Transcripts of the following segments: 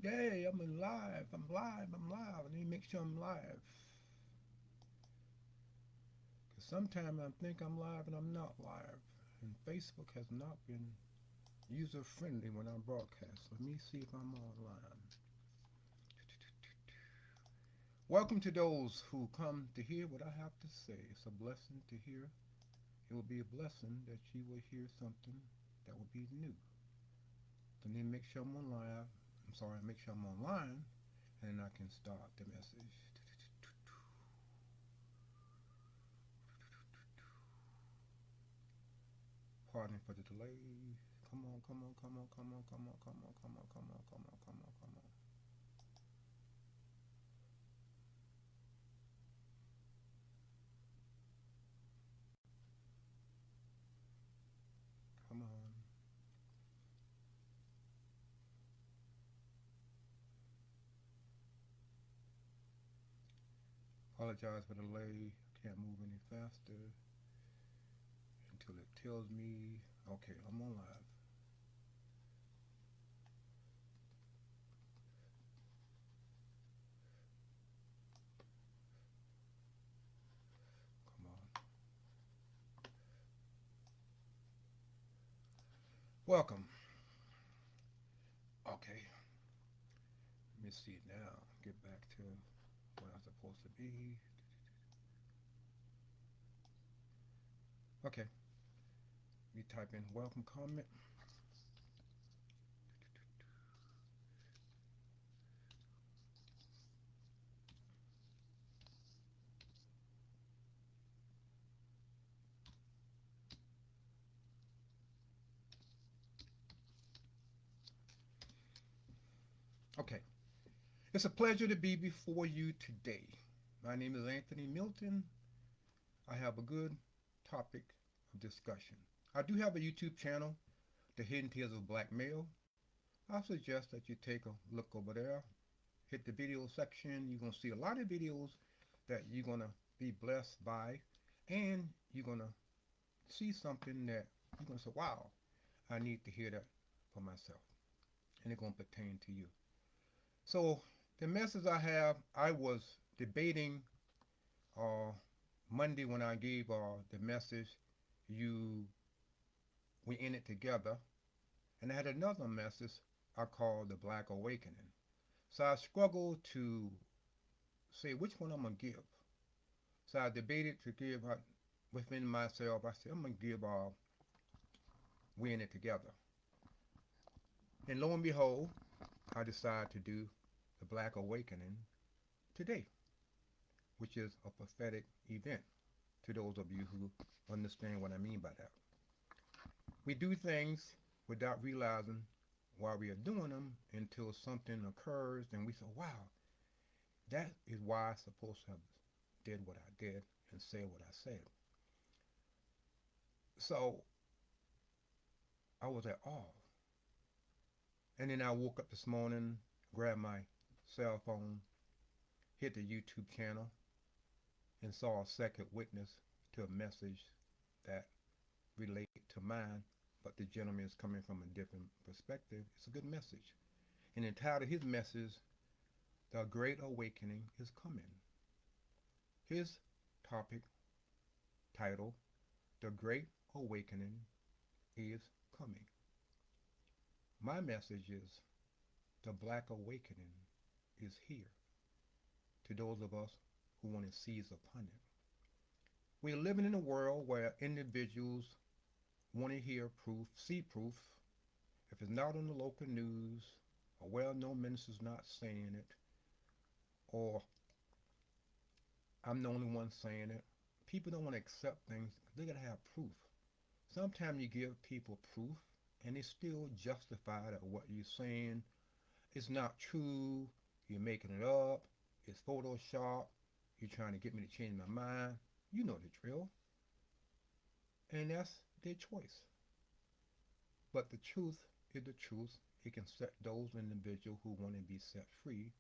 day. I'm alive. I'm live. I'm live. I need to make sure I'm live. Because sometimes I think I'm live and I'm not live. And Facebook has not been user friendly when I broadcast. Let me see if I'm online. Welcome to those who come to hear what I have to say. It's a blessing to hear. It will be a blessing that you will hear something that will be new. So then make sure I'm on live. I'm sorry, make sure I'm online, and then I can start the message. Pardon for the delay. Come on, come on, come on, come on, come on, come on, come on, come on, come on, come on, come on. Come on. Apologize for the delay. Can't move any faster until it tells me. Okay, I'm on live. Come on. Welcome. Okay. Let me see now. Get back to where I'm supposed to be. Okay. Let me type in welcome comment. Okay. It's a pleasure to be before you today. My name is Anthony Milton. I have a good topic of discussion. I do have a YouTube channel, The Hidden Tales of Black Male. I suggest that you take a look over there. Hit the video section. You're going to see a lot of videos that you're going to be blessed by. And you're going to see something that you're going to say, wow, I need to hear that for myself. And it's going to pertain to you. So the message I have, I was debating uh, Monday when I gave the message, you we in it together, and I had another message I called the Black Awakening. So I struggled to say which one I'm gonna give. So I debated to give within myself. I said I'm gonna give we in it together, and lo and behold, I decided to do the Black Awakening today, which is a prophetic event to those of you who understand what I mean by that. We do things without realizing why we are doing them until something occurs and we say, wow, that is why I supposed to have did what I did and said what I said. So I was at awe. And then I woke up this morning, grabbed my cell phone, hit the YouTube channel, and saw a second witness to a message that relate to mine, but the gentleman is coming from a different perspective. It's a good message. And the title of his message, The Great Awakening is Coming. His topic, title, The Great Awakening is Coming. My message is, the Black Awakening is here to those of us who want to seize upon it. We are living in a world where individuals want to hear proof, see proof. If it's not on the local news, a well-known minister's not saying it, or I'm the only one saying it, people don't want to accept things. They got to have proof. Sometimes you give people proof, and they still justify that what you're saying is not true. You're making it up. It's Photoshop. You're trying to get me to change my mind. You know the drill. And that's their choice. But the truth is the truth. It can set those individuals who want to be set free,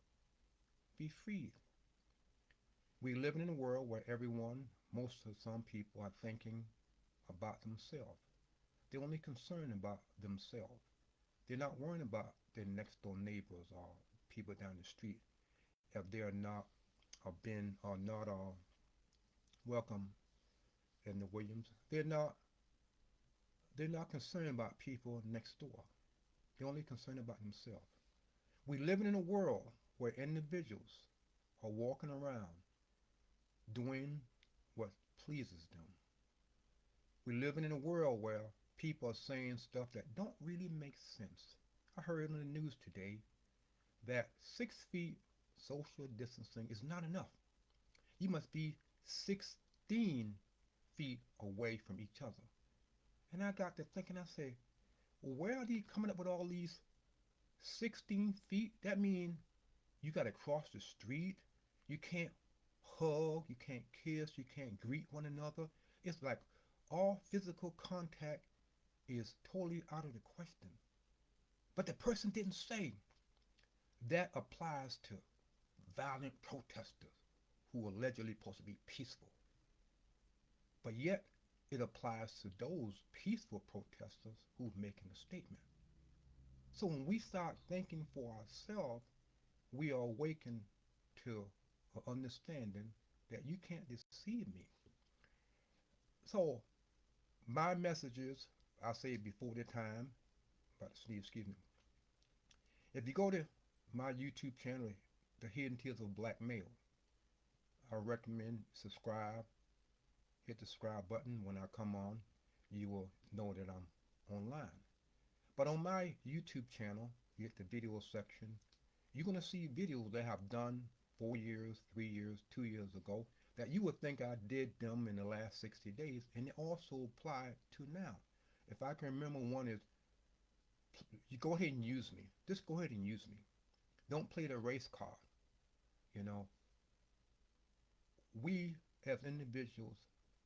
be freed. We live in a world where everyone, most of some people are thinking about themselves. They're only concerned about themselves. They're not worrying about their next door neighbors or people down the street if they are not or been or not welcome in the Williams. They're not concerned about people next door. They're only concerned about themselves. We live in a world where individuals are walking around doing what pleases them. We live in a world where people are saying stuff that don't really make sense. I heard on the news today that 6 feet social distancing is not enough. You must be 16 feet away from each other. And I got to thinking, I say, well, where are they coming up with all these 16 feet? That means you got to cross the street. You can't hug, you can't kiss, you can't greet one another. It's like all physical contact is totally out of the question. But the person didn't say that applies to violent protesters who are allegedly supposed to be peaceful. But yet it applies to those peaceful protesters who's making a statement. So when we start thinking for ourselves, we are awakened to an understanding that you can't deceive me. So my message is, I say it before the time, about to sneeze, excuse me. If you go to my YouTube channel, The Hidden Tears of Black Male, I recommend subscribe, hit the subscribe button. When I come on, you will know that I'm online. But on my YouTube channel, you hit the video section, you're going to see videos that I've done 4 years, 3 years, 2 years ago that you would think I did them in the last 60 days, and they also apply to now. If I can remember one is, you go ahead and use me. Just go ahead and use me. Don't play the race card. You know, we as individuals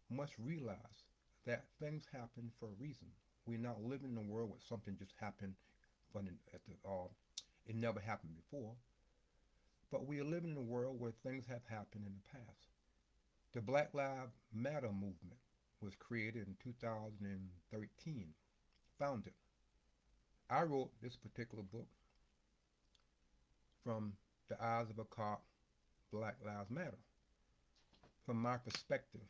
must realize that things happen for a reason. We're not living in a world where something just happened from it never happened before. But we are living in a world where things have happened in the past. The Black Lives Matter movement was created in 2013, founded. I wrote this particular book from the eyes of a cop, Black Lives Matter, from my perspective.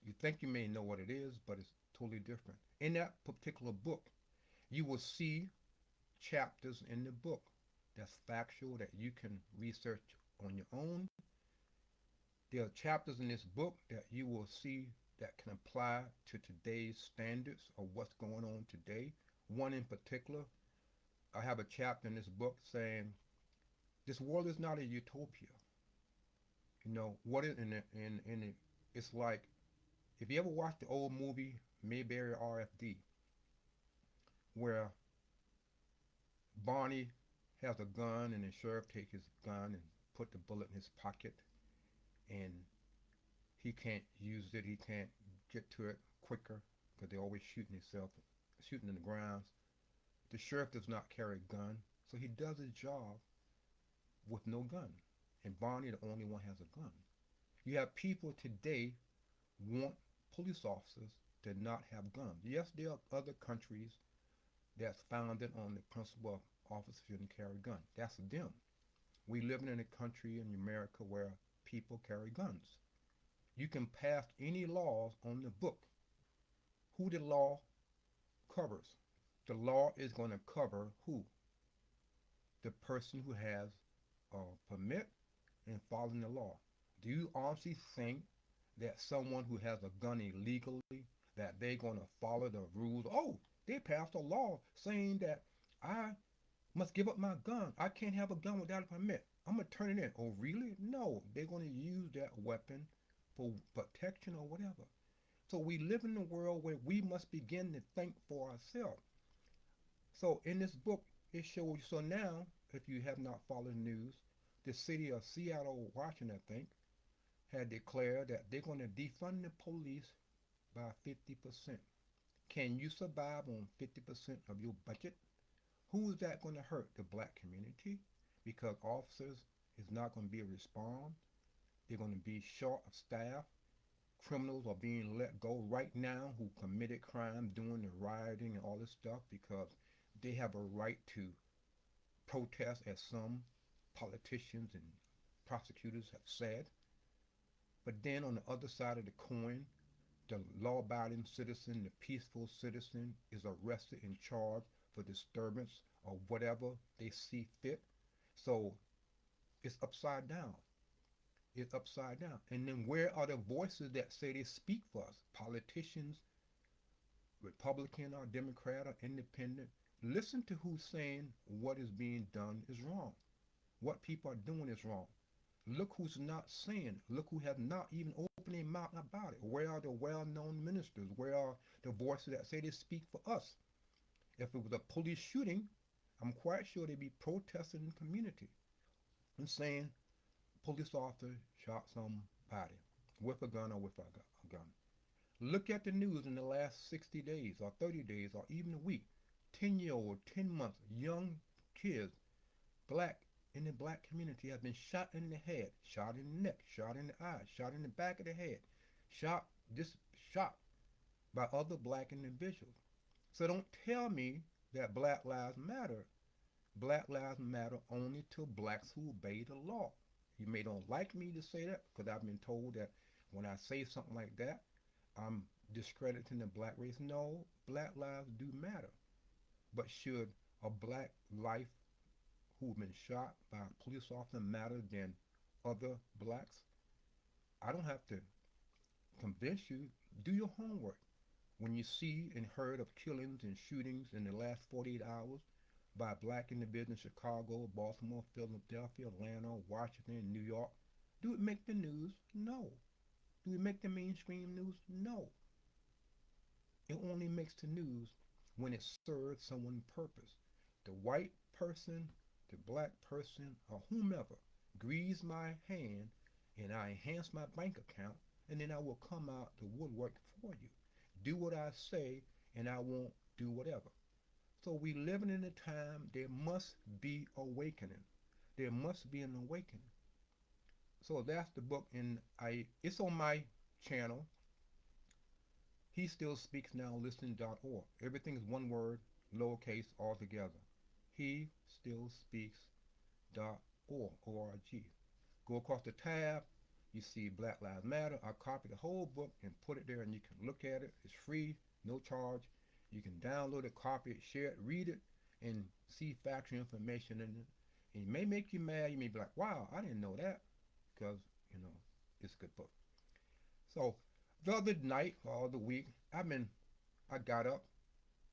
You think you may know what it is, but it's totally different. In that particular book, you will see chapters in the book that's factual that you can research on your own. There are chapters in this book that you will see that can apply to today's standards of what's going on today. One in particular, I have a chapter in this book saying this world is not a utopia. You know what is in it? It's like if you ever watched the old movie Mayberry RFD, where Barney has a gun and the sheriff takes his gun and put the bullet in his pocket, and he can't use it. He can't get to it quicker because they're always shooting himself, shooting in the grounds. The sheriff does not carry a gun, so he does his job with no gun. And Barney, the only one, has a gun. You have people today want police officers to not have guns. Yes, there are other countries that's founded on the principle of officers shouldn't carry guns. That's them. We live in a country in America where people carry guns. You can pass any laws on the book. Who the law covers? The law is going to cover who? The person who has a permit and following the law. Do you honestly think that someone who has a gun illegally, that they're going to follow the rules? Oh, they passed a law saying that I must give up my gun. I can't have a gun without a permit. I'm going to turn it in. Oh, really? No, they're going to use that weapon for protection or whatever. So we live in a world where we must begin to think for ourselves. So in this book, it shows you. So now, if you have not followed the news, the city of Seattle, Washington, I think, had declared that they're going to defund the police by 50%. Can you survive on 50% of your budget? Who is that going to hurt? The black community? Because officers is not going to be able to respond. They're going to be short of staff. Criminals are being let go right now who committed crime doing the rioting and all this stuff because they have a right to protest as some. politicians and prosecutors have said. But then on the other side of the coin, the law-abiding citizen, the peaceful citizen, is arrested and charged for disturbance or whatever they see fit. So it's upside down. It's upside down. And then where are the voices that say they speak for us? Politicians, Republican or Democrat or independent. Listen to who's saying what is being done is wrong. What people are doing is wrong. Look who's not saying. Look who have not even opened their mouth about it. Where are the well-known ministers? Where are the voices that say they speak for us? If it was a police shooting, I'm quite sure they'd be protesting in the community and saying police officer shot somebody with a gun or without a gun. Look at the news in the last 60 days or 30 days or even a week. 10-year-old, 10 months, young kids, black in the black community have been shot in the head, shot in the neck, shot in the eye, shot in the back of the head, shot this shot by other black individuals. So don't tell me that Black Lives Matter. Black Lives Matter only to blacks who obey the law. You may don't like me to say that because I've been told that when I say something like that, I'm discrediting the black race. No, black lives do matter. But should a black life who've been shot by a police officer matter than other blacks? I don't have to convince you. Do your homework. When you see and heard of killings and shootings in the last 48 hours by black individuals in Chicago, Baltimore, Philadelphia, Atlanta, Washington, New York, do it make the news? No. Do it make the mainstream news? No. It only makes the news when it serves someone's purpose. The white person, the black person, or whomever greases my hand and I enhance my bank account, and then I will come out the woodwork for you. Do what I say, and I won't do whatever. So we living in a time there must be awakening. There must be an awakening. So that's the book, and it's on my channel. He still speaks now listen.org. Everything is one word, lowercase all together. He still speaks dot org. O-R-G. Go across the tab, you see Black Lives Matter. I copied the whole book and put it there and you can look at it. It's free, no charge. You can download it, copy it, share it, read it, and see factual information in it. And it may make you mad. You may be like, wow, I didn't know that. Because, you know, it's a good book. So the other night or the week, I got up,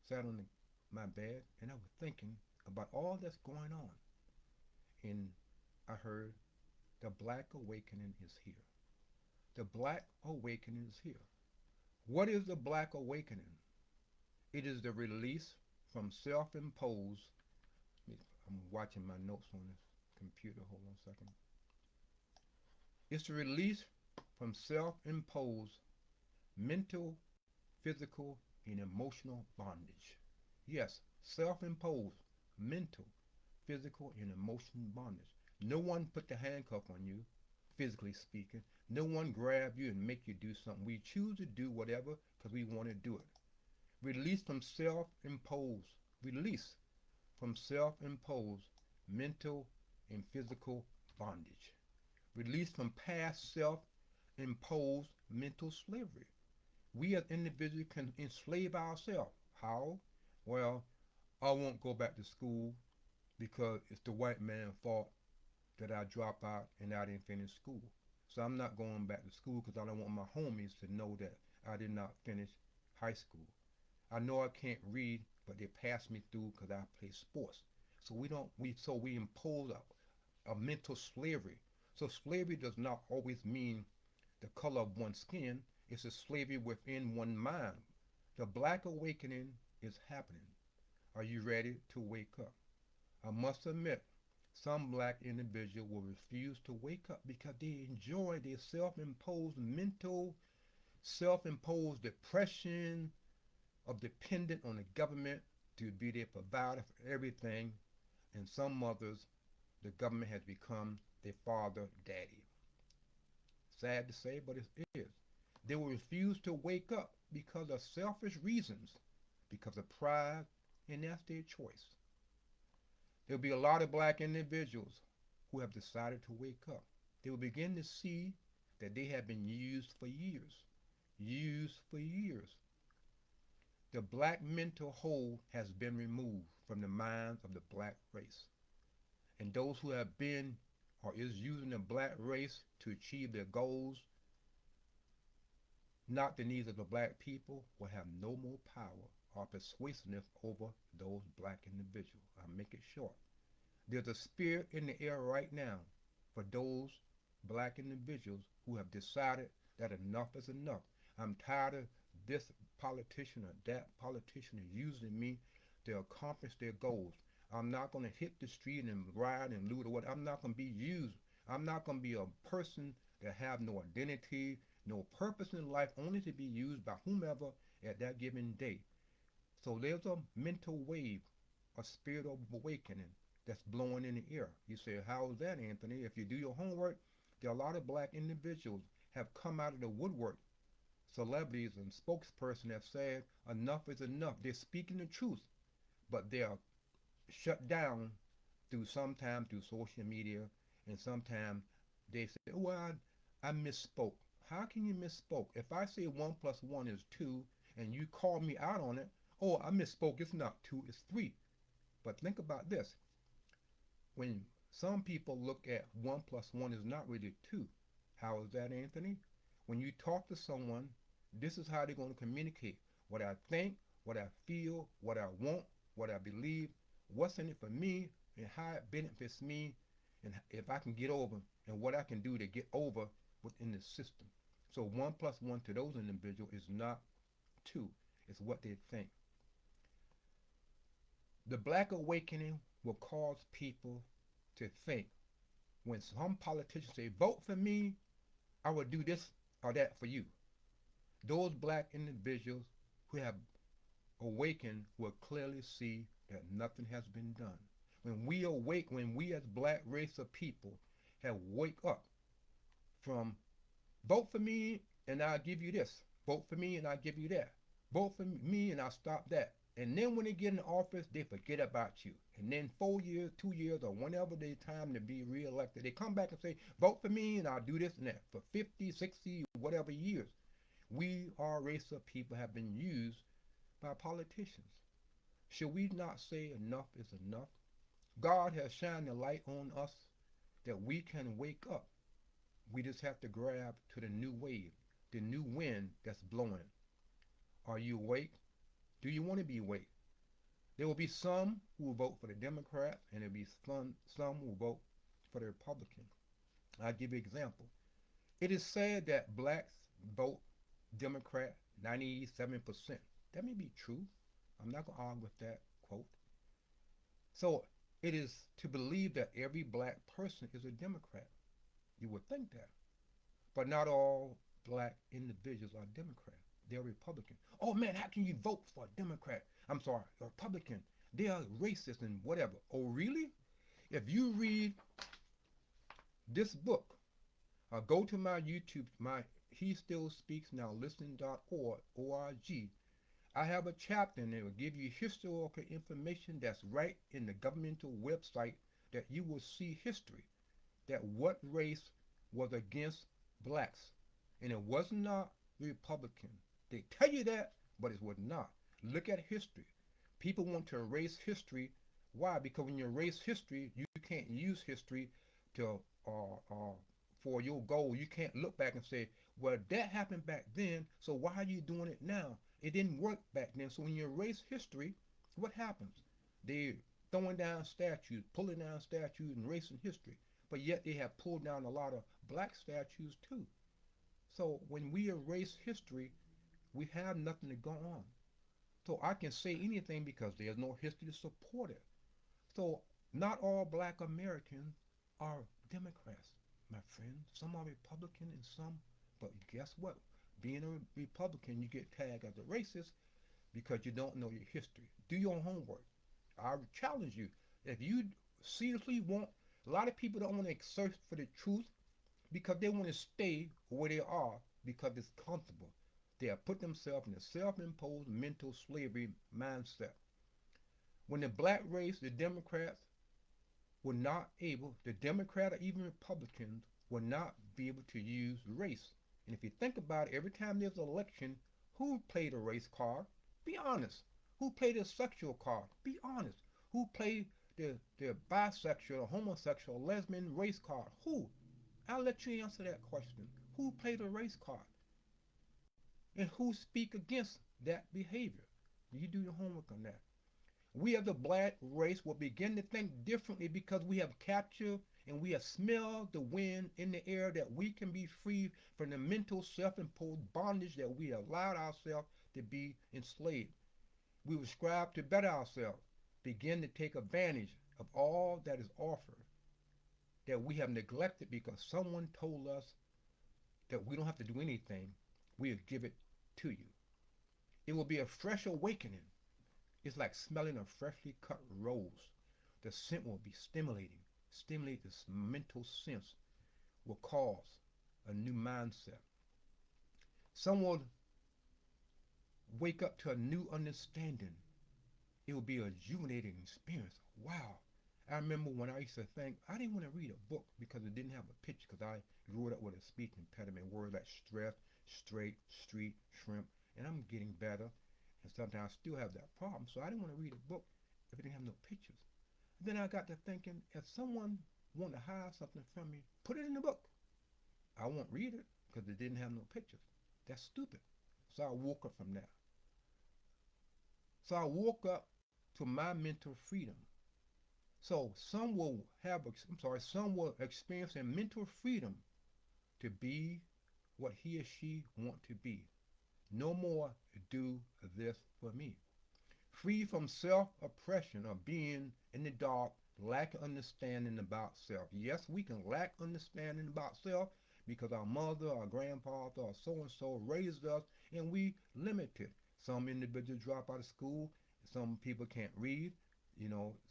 sat on my bed, and I was thinking about all that's going on. And I heard the Black Awakening is here. The Black Awakening is here. What is the Black Awakening? It is the release from self-imposed. I'm watching my notes on this computer. Hold on a second. It's the release from self-imposed mental, physical, and emotional bondage. Yes, self-imposed mental, physical, and emotional bondage. No one put the handcuff on you, physically speaking. No one grab you and make you do something. We choose to do whatever because we want to do it. Release from self-imposed, release from self-imposed mental and physical bondage. Release from past self-imposed mental slavery. We as individuals can enslave ourselves. How? Well, I won't go back to school because it's the white man's fault that I dropped out and I didn't finish school. So I'm not going back to school because I don't want my homies to know that I did not finish high school. I know I can't read, but they pass me through because I play sports. So we impose a mental slavery. So slavery does not always mean the color of one's skin. It's a slavery within one mind. The Black Awakening is happening. Are you ready to wake up? I must admit, some black individuals will refuse to wake up because they enjoy their self-imposed mental, self-imposed depression of dependent on the government to be their provider for everything. And some mothers, the government has become their father, daddy. Sad to say, but it is. They will refuse to wake up because of selfish reasons, because of pride, and that's their choice. There'll be a lot of black individuals who have decided to wake up. They will begin to see that they have been used for years. Used for years. The black mental hold has been removed from the minds of the black race. And those who have been or is using the black race to achieve their goals, not the needs of the black people, will have no more power or persuasiveness over those black individuals. I'll make it short. There's a spirit in the air right now for those black individuals who have decided that enough is enough. I'm tired of this politician or that politician using me to accomplish their goals. I'm not going to hit the street and ride and loot or what. I'm not going to be used. I'm not going to be a person that have no identity, no purpose in life, only to be used by whomever at that given day. So there's a mental wave, a spirit of awakening that's blowing in the air. You say, how is that, Anthony? If you do your homework, there are a lot of black individuals have come out of the woodwork. Celebrities and spokespersons have said enough is enough. They're speaking the truth, but they are shut down through sometimes through social media, and sometimes they say, "Oh, I misspoke." How can you misspoke? If I say one plus one is two, and you call me out on it, oh, I misspoke. It's not two, it's three. But think about this: when some people look at one plus one is not really two. How is that, Anthony? When you talk to someone, this is how they're going to communicate what I think, what I feel, what I want, what I believe, what's in it for me, and how it benefits me, and if I can get over, and what I can do to get over within the system. So one plus one to those individuals is not two. It's what they think. The black awakening will cause people to think when some politicians say, vote for me, I will do this or that for you. Those black individuals who have awakened will clearly see that nothing has been done. When we awake, when we as black race of people have wake up from vote for me and I'll give you this, vote for me and I'll give you that, vote for me and I'll stop that. And then when they get in office, they forget about you. And then 4 years, 2 years, or whenever they time to be reelected, they come back and say, vote for me and I'll do this and that for 50, 60, whatever years. We, our race of people, have been used by politicians. Should we not say enough is enough? God has shined the light on us that we can wake up. We just have to grab to the new wave, the new wind that's blowing. Are you awake? Do you want to be awake? There will be some who will vote for the Democrat, and there will be some who will vote for the Republican. I'll give you an example. It is said that blacks vote Democrat 97%. That may be true. I'm not going to argue with that quote. So it is to believe that every black person is a Democrat. You would think that. But not all black individuals are Democrat. They're Republican. Oh man, how can you vote for a Democrat? I'm sorry, a Republican. They are racist and whatever. Oh really? If you read this book, go to my YouTube, my He Still Speaks Now Listen.org. I have a chapter and it will give you historical information that's right in the governmental website that you will see history. That what race was against blacks. And it was not Republican. They tell you that, but it was not. Look at history. People want to erase history. Why? Because when you erase history, you can't use history to for your goal. You can't look back and say, well, that happened back then, so why are you doing it now? It didn't work back then. So when you erase history, what happens? They're throwing down statues, pulling down statues, and erasing history. But yet they have pulled down a lot of black statues too. So when we erase history, we have nothing to go on. So I can say anything because there's no history to support it. So not all black Americans are Democrats, my friend. Some are Republican and some, but guess what? Being a Republican, you get tagged as a racist because you don't know your history. Do your homework. I challenge you. If you seriously want, a lot of people don't want to search for the truth because they want to stay where they are because it's comfortable. They have put themselves in a self-imposed mental slavery mindset. When the black race, the Democrats, will not able, the Democrat or even Republicans will not be able to use race. And if you think about it, every time there's an election, who played a race card? Be honest. Who played a sexual card? Be honest. Who played the bisexual, or homosexual, lesbian race card? Who? I'll let you answer that question. Who played a race card? And who speak against that behavior? You do your homework on that. We as the black race will begin to think differently because we have captured and we have smelled the wind in the air that we can be free from the mental self-imposed bondage that we allowed ourselves to be enslaved. We will strive to better ourselves, begin to take advantage of all that is offered that we have neglected because someone told us that we don't have to do anything. We'll give it to you. It will be a fresh awakening. It's like smelling a freshly cut rose. The scent will be stimulating. Stimulate this mental sense will cause a new mindset. Some will wake up to a new understanding. It will be a rejuvenating experience. Wow. I remember when I used to think I didn't want to read a book because it didn't have a picture because I grew up with a speech impediment, words like stress, straight, street, shrimp, and I'm getting better. And sometimes I still have that problem. So I didn't want to read a book if it didn't have no pictures. Then I got to thinking, if someone want to hide something from me, put it in the book. I won't read it because it didn't have no pictures. That's stupid. So I woke up from that. So I woke up to my mental freedom. So some will some will experience a mental freedom to be what he or she want to be. No more do this for me. Free from self-oppression or being in the dark, lack of understanding about self. Yes, we can lack understanding about self because our mother, our grandfather, or so-and-so raised us and we limited. Some individuals drop out of school. Some people can't read.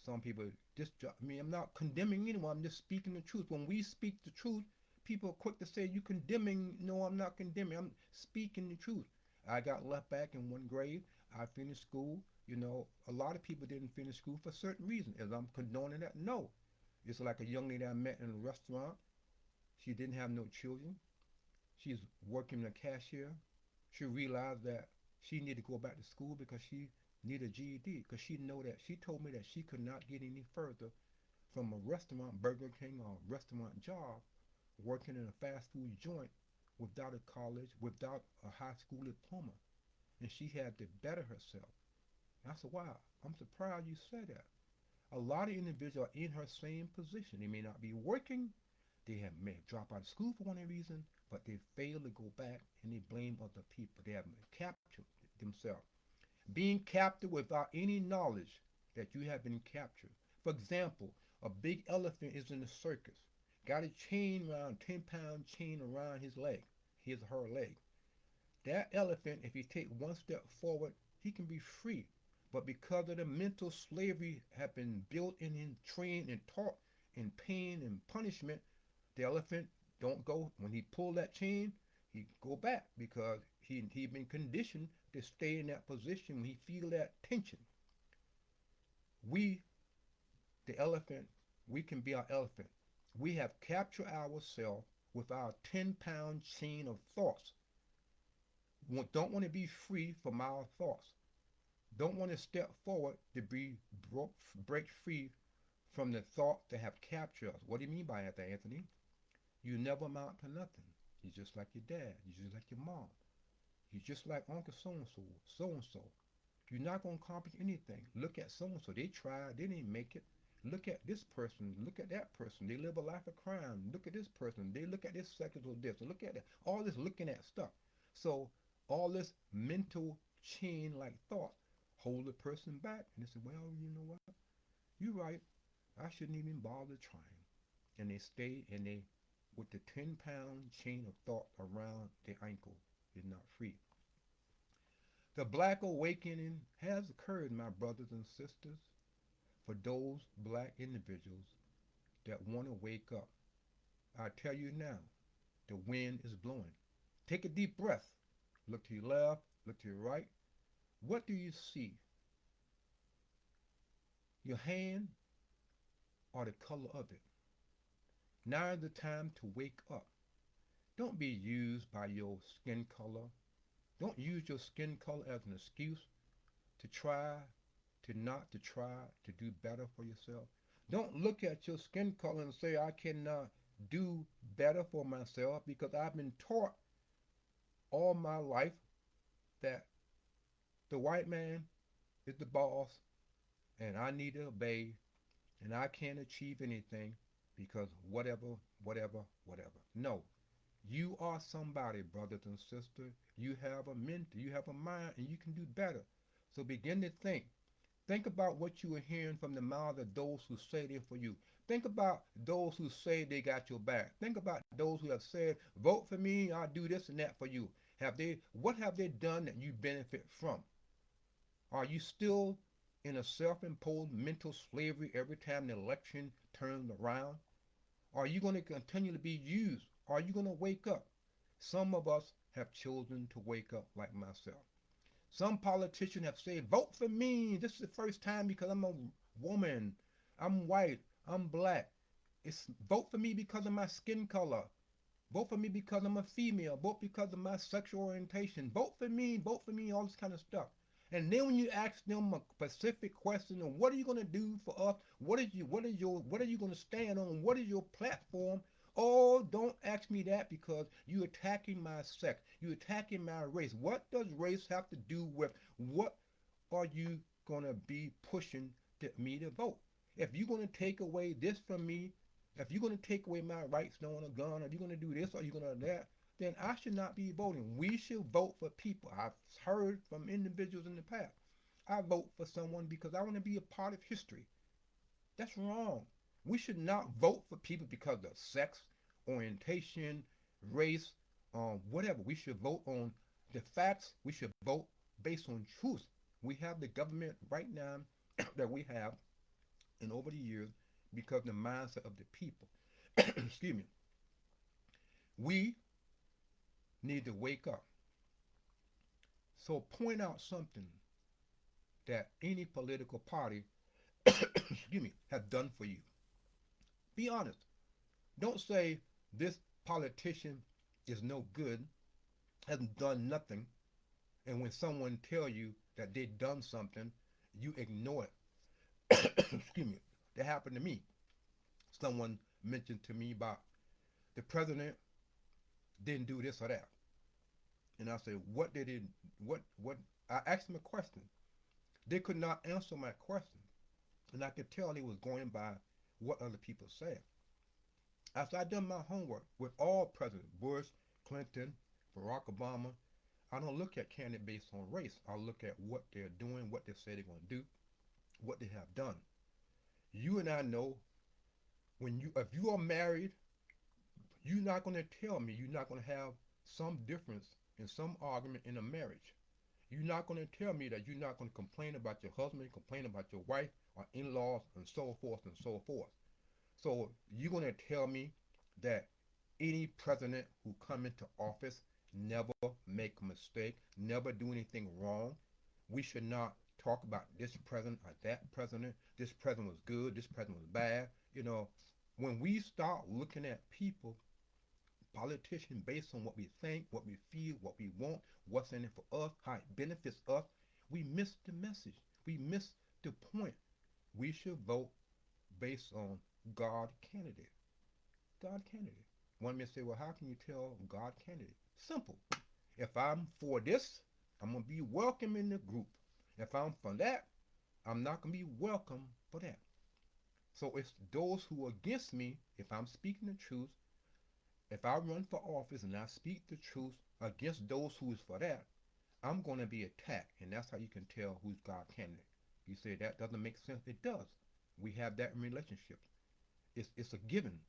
Some people just drop. I mean, I'm not condemning anyone. I'm just speaking the truth. When we speak the truth, people are quick to say you condemning. No, I'm not condemning. I'm speaking the truth. I got left back in one grade. I finished school. A lot of people didn't finish school for certain reasons. As I'm condoning that, no. It's like a young lady I met in a restaurant. She didn't have no children. She's working a cashier. She realized that she needed to go back to school because she needed a GED. Because she told me that she could not get any further from a restaurant, Burger King, or restaurant job, working in a fast food joint without a college, without a high school diploma. And she had to better herself. And I said, wow, I'm surprised you said that. A lot of individuals are in her same position. They may not be working, may have dropped out of school for one reason, but they fail to go back and they blame other people. They have captured themselves. Being captured without any knowledge that you have been captured. For example, a big elephant is in the circus. Got a chain around, 10-pound chain around his leg, his or her leg. That elephant, if he take one step forward, he can be free. But because of the mental slavery have been built in him, trained and taught in pain and punishment, the elephant don't go. When he pull that chain, he go back because he been conditioned to stay in that position when he feel that tension. We, the elephant, we can be our elephant. We have captured ourselves with our 10-pound chain of thoughts. We don't want to be free from our thoughts. Don't want to step forward to break free from the thoughts that have captured us. What do you mean by that, Anthony? You never amount to nothing. You're just like your dad. You're just like your mom. You're just like Uncle so-and-so, so-and-so. You're not going to accomplish anything. Look at so-and-so. They tried. They didn't make it. Look at this person. Look at that person. They live a life of crime. Look at this person. They look at this second or this. Look at that. All this looking at stuff. So all this mental chain like thought hold the person back. And they say, well, you know what? You're right. I shouldn't even bother trying. And they stay and they, with the 10-pound chain of thought around their ankle, is not free. The black awakening has occurred, my brothers and sisters, for those black individuals that want to wake up. I tell you now, the wind is blowing. Take a deep breath. Look to your left, look to your right. What do you see? Your hand or the color of it. Now is the time to wake up. Don't be used by your skin color. Don't use your skin color as an excuse to try to try to do better for yourself. Don't look at your skin color and say I cannot do better for myself because I've been taught all my life that the white man is the boss and I need to obey and I can't achieve anything because whatever, whatever, whatever. No, you are somebody, brothers and sisters. You have a mentor, you have a mind, and you can do better. So begin to think. Think about what you are hearing from the mouths of those who say they're for you. Think about those who say they got your back. Think about those who have said, vote for me, I'll do this and that for you. What have they done that you benefit from? Are you still in a self-imposed mental slavery every time the election turns around? Are you going to continue to be used? Are you going to wake up? Some of us have chosen to wake up like myself. Some politicians have said, vote for me. This is the first time because I'm a woman. I'm white. I'm black. It's vote for me because of my skin color. Vote for me because I'm a female. Vote because of my sexual orientation. Vote for me, all this kind of stuff. And then when you ask them a specific question of what are you going to do for us? What are you going to stand on? What is your platform? Oh, don't ask me that because you're attacking my sex. You're attacking my race. What does race have to do with what are you going to be pushing me to vote? If you're going to take away this from me, if you're going to take away my rights to own a gun, or you're going to do this or you're going to do that, then I should not be voting. We should vote for people. I've heard from individuals in the past. I vote for someone because I want to be a part of history. That's wrong. We should not vote for people because of sex, orientation, race, whatever. We should vote on the facts. We should vote based on truth. We have the government right now that we have and over the years because the mindset of the people. Excuse me. We need to wake up. So point out something that any political party, excuse me, has done for you. Be honest. Don't say this politician is no good, hasn't done nothing, and when someone tell you that they've done something, you ignore it. Excuse me. That happened to me. Someone mentioned to me about the president didn't do this or that. And I said, what did it, what, I asked them a question. They could not answer my question. And I could tell they was going by what other people said. After I done my homework with all presidents, Bush, Clinton, Barack Obama, I don't look at candidates based on race. I look at what they're doing, what they say they're going to do, what they have done. You and I know if you are married, you're not going to tell me you're not going to have some difference in some argument in a marriage. You're not going to tell me that you're not going to complain about your husband, complain about your wife or in-laws and so forth and so forth. So you're going to tell me that any president who come into office never make a mistake, never do anything wrong. We should not talk about this president or that president. This president was good, this president was bad. When we start looking at people, politicians, based on what we think, what we feel, what we want, what's in it for us, how it benefits us, we miss the message. We miss the point. We should vote based on God candidate. God candidate. One may say, well, how can you tell God candidate? Simple. If I'm for this, I'm going to be welcome in the group. If I'm for that, I'm not going to be welcome for that. So it's those who are against me, if I'm speaking the truth, if I run for office and I speak the truth against those who is for that, I'm going to be attacked. And that's how you can tell who's God candidate. You say that doesn't make sense. It does. We have that in relationships. It's a given.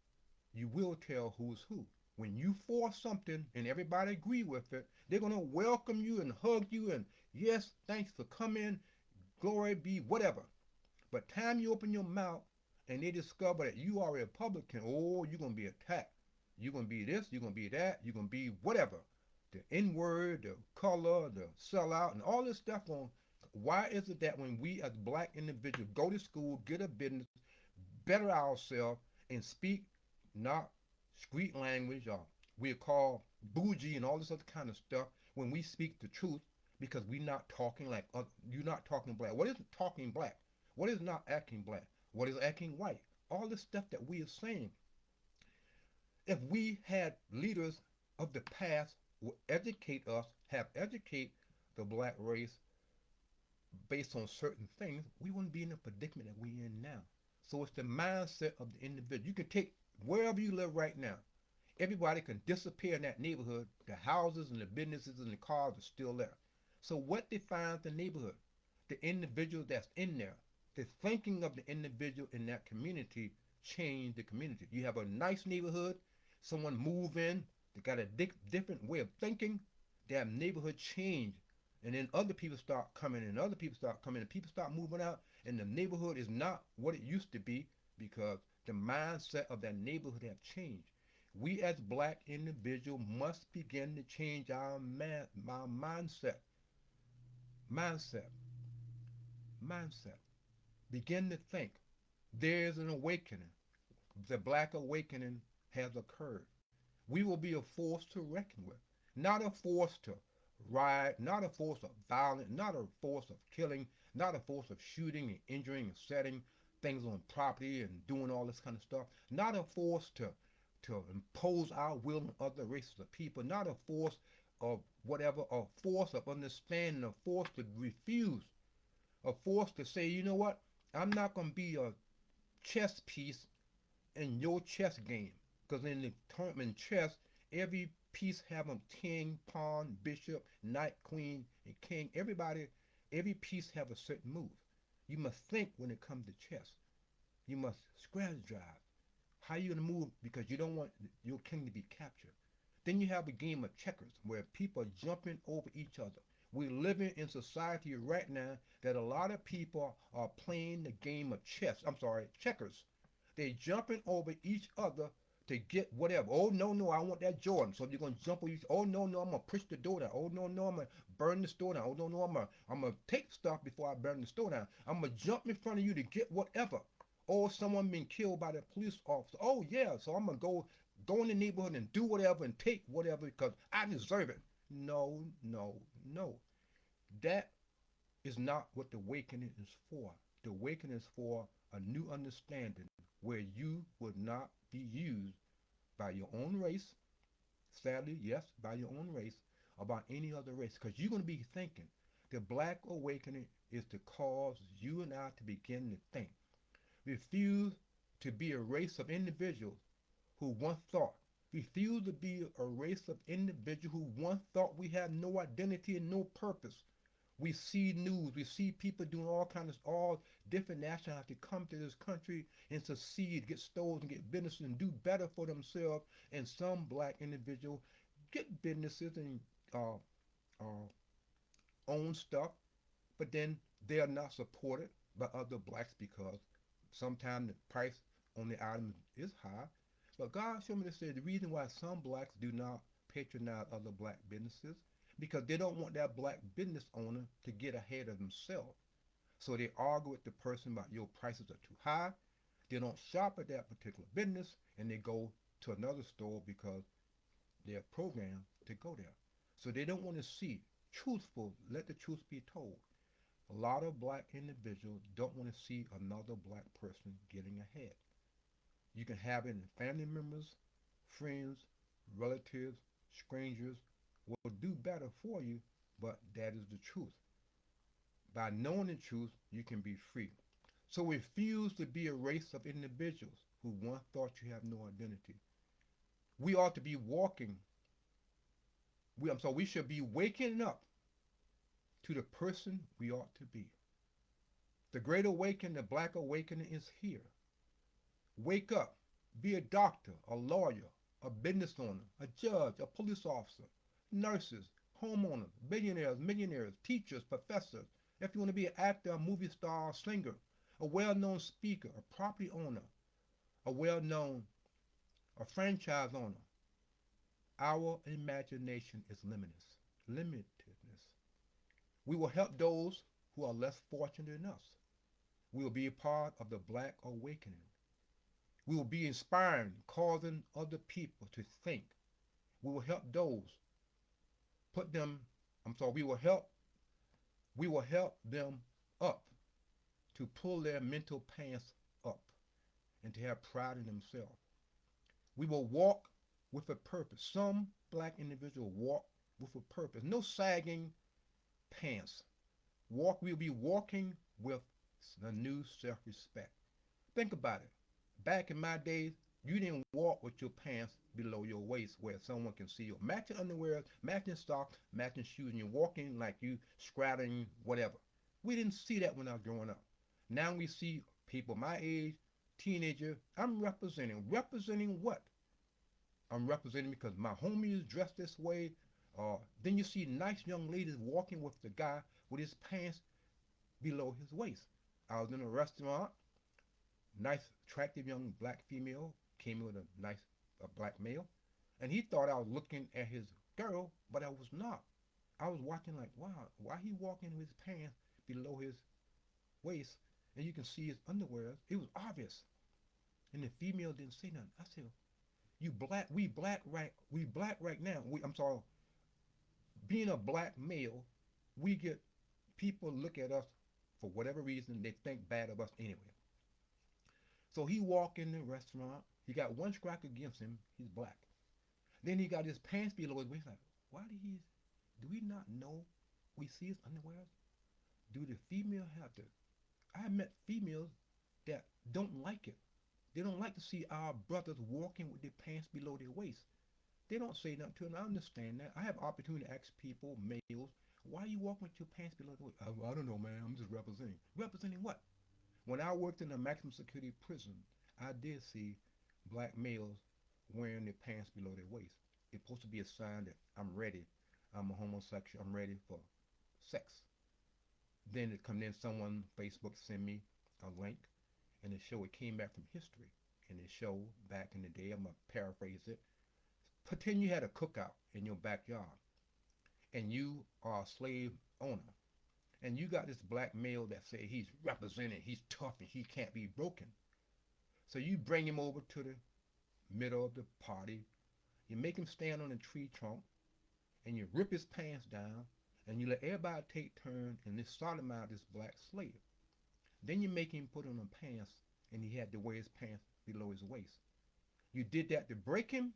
You will tell who's who. When you force something and everybody agree with it, they're going to welcome you and hug you and yes, thanks for coming, glory be, whatever. But time you open your mouth and they discover that you are a Republican, oh, you're going to be attacked. You're going to be this, you're going to be that, you're going to be whatever. The N-word, the color, the sellout, and all this stuff on. Why is it that when we as black individuals go to school, get a business, better ourselves and speak not street language or we call bougie and all this other kind of stuff when we speak the truth because we're not talking like you're not talking black. What is talking black? What is not acting black? What is acting white? All the stuff that we are saying. If we had leaders of the past would educate us, have educate the black race based on certain things, we wouldn't be in the predicament that we're in now. So it's the mindset of the individual. You can take wherever you live right now. Everybody can disappear in that neighborhood. The houses and the businesses and the cars are still there. So what defines the neighborhood? The individual that's in there. The thinking of the individual in that community change the community. You have a nice neighborhood, someone move in, they got a different way of thinking, that neighborhood change. And then other people start coming and other people start coming and people start moving out and the neighborhood is not what it used to be because the mindset of that neighborhood have changed. We as black individuals must begin to change our mindset, mindset, mindset. Begin to think. There's an awakening. The black awakening has occurred. We will be a force to reckon with, not a force to riot, not a force of violence, not a force of killing, not a force of shooting and injuring and setting things on property and doing all this kind of stuff, not a force to impose our will on other races of people, not a force of whatever, a force of understanding, a force to refuse, a force to say, you know what, I'm not going to be a chess piece in your chess game. Because in the tournament chess, every piece have a king, pawn, bishop, knight, queen, and king. Every piece have a certain move. You must think when it comes to chess. You must strategize. How you gonna move because you don't want your king to be captured. Then you have a game of checkers where people are jumping over each other. We're living in society right now that a lot of people are playing the game of chess. I'm sorry, checkers. They jumping over each other to get whatever. Oh no, no, I want that Jordan. So you're gonna jump over each. Oh no, no, I'm gonna push the door down. Oh no, no, I'm gonna burn the store down. Oh no, no, I'm gonna take stuff before I burn the store down. I'm gonna jump in front of you to get whatever. Or someone being killed by the police officer. Oh yeah, so I'm gonna go in the neighborhood and do whatever and take whatever because I deserve it. No, no, no. That is not what the awakening is for. The awakening is for a new understanding where you would not be used by your own race, sadly, yes, by your own race, or by any other race. Because you're going to be thinking. The black awakening is to cause you and I to begin to think. Refuse to be a race of individuals who once thought. Refuse to be a race of individuals who once thought we had no identity and no purpose. We see news, we see people doing all different nationalities come to this country and succeed, get stores and get businesses and do better for themselves. And some black individuals get businesses and uh, uh, own stuff, but then they are not supported by other blacks because sometimes the price on the item is high. But God showed me to say the reason why some blacks do not patronize other black businesses because they don't want that black business owner to get ahead of themselves. So they argue with the person about your prices are too high. They don't shop at that particular business and they go to another store because they're programmed to go there. So they don't want to see truthful, let the truth be told. A lot of black individuals don't want to see another black person getting ahead. You can have it in family members, friends, relatives, strangers will do better for you, but that is the truth. By knowing the truth, you can be free. So refuse to be a race of individuals who once thought you have no identity. We ought to be walking. We should be waking up to the person we ought to be. The great awakening, the black awakening is here. Wake up. Be a doctor, a lawyer, a business owner, a judge, a police officer, nurses, homeowners, billionaires, millionaires, teachers, professors. If you want to be an actor, a movie star, a singer, a well-known speaker, a property owner, a well-known, a franchise owner, our imagination is limitless. Limitedness. We will help those who are less fortunate than us. We will be a part of the black awakening. We will be inspiring, causing other people to think. We will help those, put them, I'm sorry, we will help them up to pull their mental pants up and to have pride in themselves. We will walk with a purpose. Some black individuals walk with a purpose. No sagging pants. We'll be walking with a new self-respect. Think about it. Back in my days, you didn't walk with your pants below your waist where someone can see you. Matching underwear, matching socks, matching shoes, and you're walking like you straddling whatever. We didn't see that when I was growing up. Now we see people my age, teenager. I'm representing. Representing what? I'm representing because my homie is dressed this way. Then you see nice young ladies walking with the guy with his pants below his waist. I was in a restaurant. Nice, attractive young black female came with a nice black male, and he thought I was looking at his girl, but I was not. I was watching like, wow, why he walking with his pants below his waist, and you can see his underwear. It was obvious, and the female didn't say nothing. I said, "You black, we black right now. I'm sorry, being a black male, we get people look at us for whatever reason they think bad of us anyway. So he walk in the restaurant. He got one strike against him. He's black. Then he got his pants below his waist. Like, why did he? Do we not know? We see his underwear. Do the female have to? I met females that don't like it. They don't like to see our brothers walking with their pants below their waist. They don't say nothing to them. I understand that. I have opportunity to ask people, males, why are you walking with your pants below the waist? I don't know, man. I'm just representing. Representing what? When I worked in a maximum security prison, I did see black males wearing their pants below their waist. It's supposed to be a sign that I'm ready. I'm a homosexual. I'm ready for sex. Then it come in someone Facebook send me a link and it show it came back from history and it show back in the day. I'm gonna paraphrase it. Pretend you had a cookout in your backyard and you are a slave owner and you got this black male that say he's represented, he's tough and he can't be broken. So you bring him over to the middle of the party, you make him stand on a tree trunk, and you rip his pants down, and you let everybody take turns and this sodomize this black slave. Then you make him put on the pants, and he had to wear his pants below his waist. You did that to break him,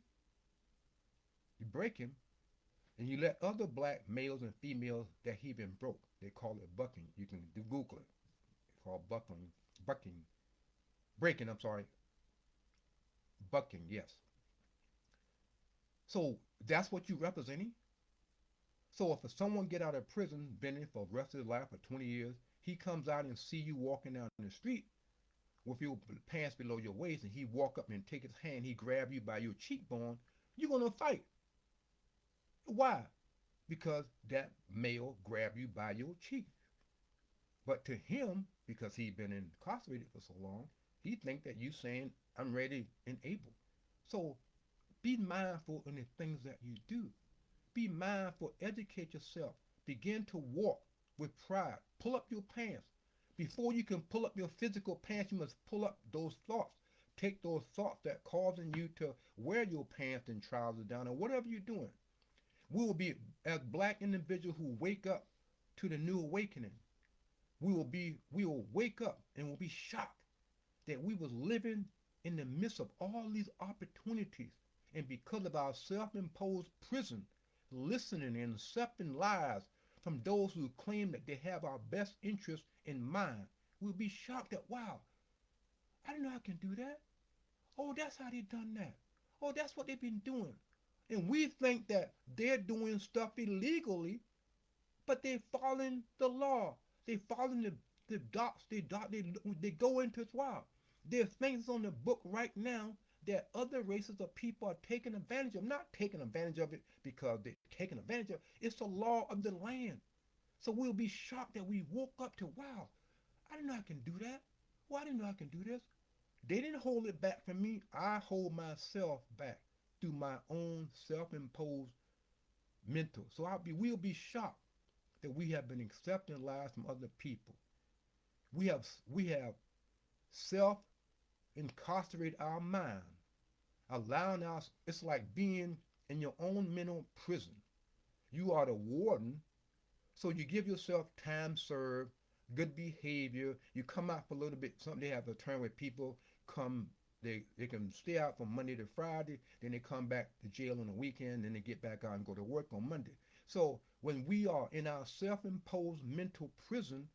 you break him, and you let other black males and females that he been broke. They call it bucking. You can do Google it. It's called bucking, breaking. I'm sorry, bucking. Yes. So that's what you representing. So if someone get out of prison, been in for the rest of his life for 20 years, he comes out and see you walking down the street with your pants below your waist, and he walk up and take his hand, he grab you by your cheekbone, you're gonna fight. Why? Because that male grabbed you by your cheek. But to him, because he's been incarcerated for so long, he think that you saying I'm ready and able. So be mindful in the things that you do. Be mindful, educate yourself. Begin to walk with pride. Pull up your pants. Before you can pull up your physical pants, you must pull up those thoughts. Take those thoughts that causing you to wear your pants and trousers down or whatever you're doing. We will be, as black individuals who wake up to the new awakening, we will wake up and will be shocked that we was living in the midst of all these opportunities. And because of our self-imposed prison, listening and accepting lies from those who claim that they have our best interest in mind, we'll be shocked that, wow, I didn't know I can do that. Oh, that's how they done that. Oh, that's what they've been doing. And we think that they're doing stuff illegally, but they're following the law. They following the docs. They go into it. Wow. There's things on the book right now that other races of people are taking advantage of. Not taking advantage of it because they're taking advantage of it. It's the law of the land. So we'll be shocked that we woke up to, wow, I didn't know I can do that. Well, I didn't know I can do this. They didn't hold it back from me. I hold myself back through my own self-imposed mental. So we'll be shocked that we have been accepting lies from other people. We have self incarcerate our mind, allowing us, it's like being in your own mental prison. You are the warden, so you give yourself time served, good behavior. You come out for a little bit. Some they have a term where people come, they can stay out from Monday to Friday, then they come back to jail on the weekend, then they get back out and go to work on Monday. So when we are in our self-imposed mental prison,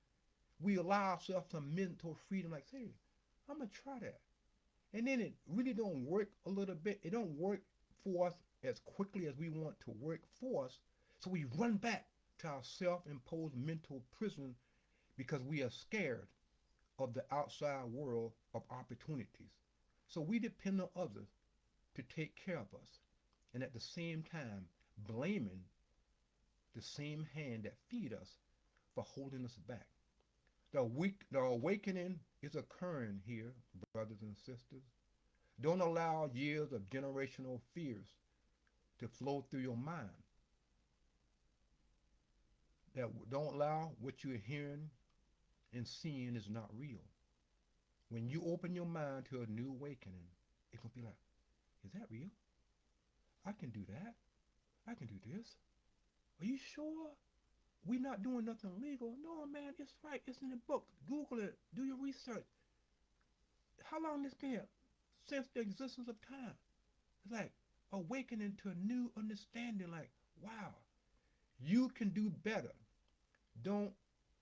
we allow ourselves some mental freedom. Like, hey, I'm gonna try that, and then it really don't work a little bit. It don't work for us as quickly as we want to work for us. So we run back to our self-imposed mental prison because we are scared of the outside world of opportunities. So we depend on others to take care of us, and at the same time blaming the same hand that feed us for holding us back. The awakening is occurring here, brothers and sisters. Don't allow years of generational fears to flow through your mind. That don't allow what you're hearing and seeing is not real. When you open your mind to a new awakening, it's gonna be like, is that real? I can do that. I can do this. Are you sure? We're not doing nothing legal. No, man, it's right. It's in the book. Google it. Do your research. How long has been? Since the existence of time. It's like awakening to a new understanding. Like, wow, you can do better. Don't